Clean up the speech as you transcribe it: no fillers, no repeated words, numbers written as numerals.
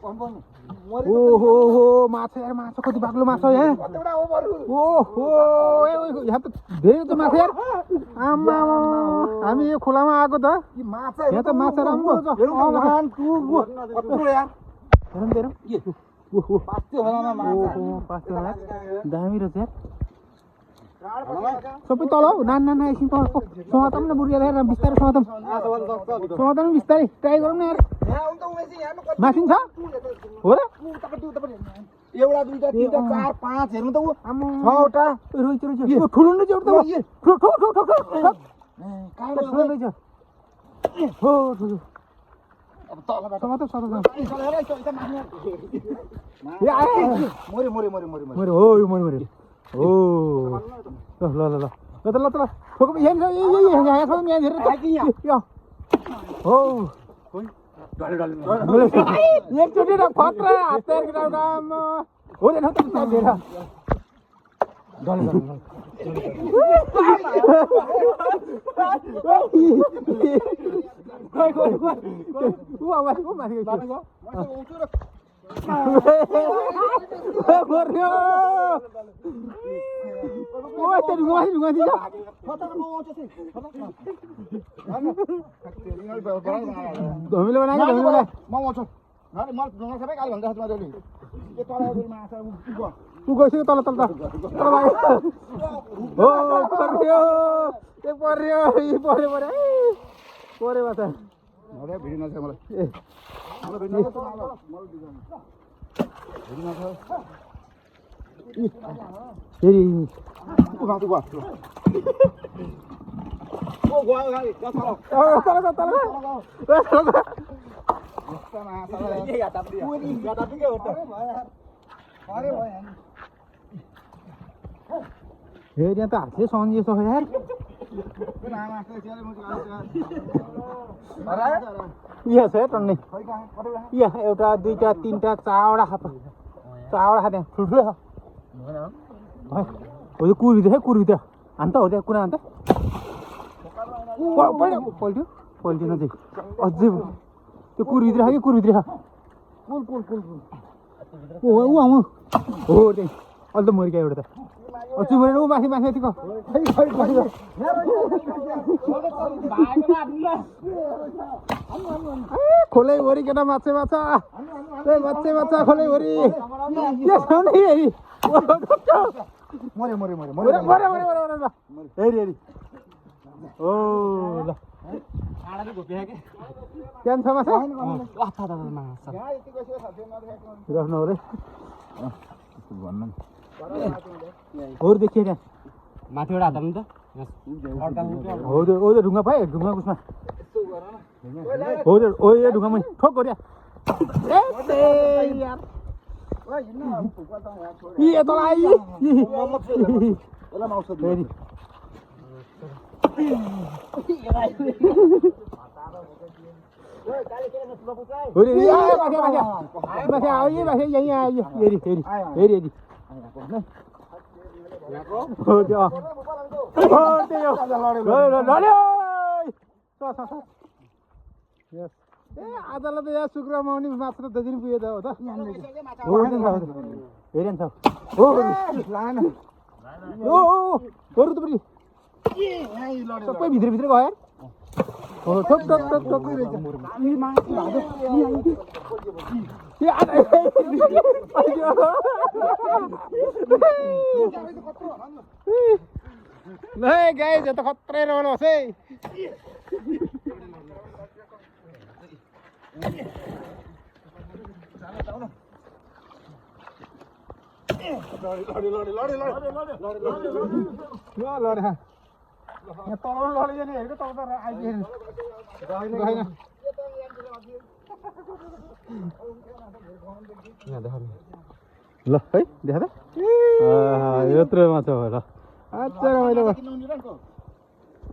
ओहो माछा यार माछा कति बाक्लो माछा यहाँ ओहो यहाँ त धेरै त माछा यार आमा हामी यो खोलामा आएको त यहाँ त माछा राम्रो दामी रहेछ यार सबै तल हौ नाना एकछिन समातम न बुढिया यार बिस्तारै समातम बिस्तारै ट्राई गरौँ न यार माथि छ हो र एउटा दुईटा तीनटा चार पाँच हेर्नु त उ छवटा रोइछ ठुलो नै जोड त ठुलो रहेछ हो ठुलो अब तल समातम मरे हो यो मरे ओ ल फोको यहाँ हो एकचोटि र खतरा हात तयार हो न त यहाँ त हातले सन्जिएछ यार यहाँ छ टन्नै यहाँ एउटा दुईटा तीनटा चारवटा खाँदा ठुल्ठुलो छ हो यो कुरभित्र कुरभित्र हान्त हो त्यहाँ कुना हान्त पल्टिन चाहिँ अझै त्यो कुरभित्र छ कि कुरभित्र छ हो त्यही अहिले त मरिका एउटा त चुमेर ऊ माथि यतिको खोलैभरि केटा माछा खोलैभरि के छ नि हेरी हेरी ओ ल केन छ माछा राख्नु हो रे हो देखिए त्यहाँ माथिबाट हात त हो ढुङ्गा पाए ढुङ्गा उसमा हो यो ढुङ्गा मै ठोक गऱ्यो आजलाई त यहाँ शुक्रमा आउने मात्र दजिन पुग्यो त हो त हेरेन छ हो सबै भित्र गयो हो ठोक नहीं गाइस ये तो खतरे रोलो से लड़े यहाँ तल लड़े जाने हेरेको तल त आइदिएन गएन यहाँ देखा ल है देखा त यत्रो माछा भयो ल अच्छा रमाइलो भयो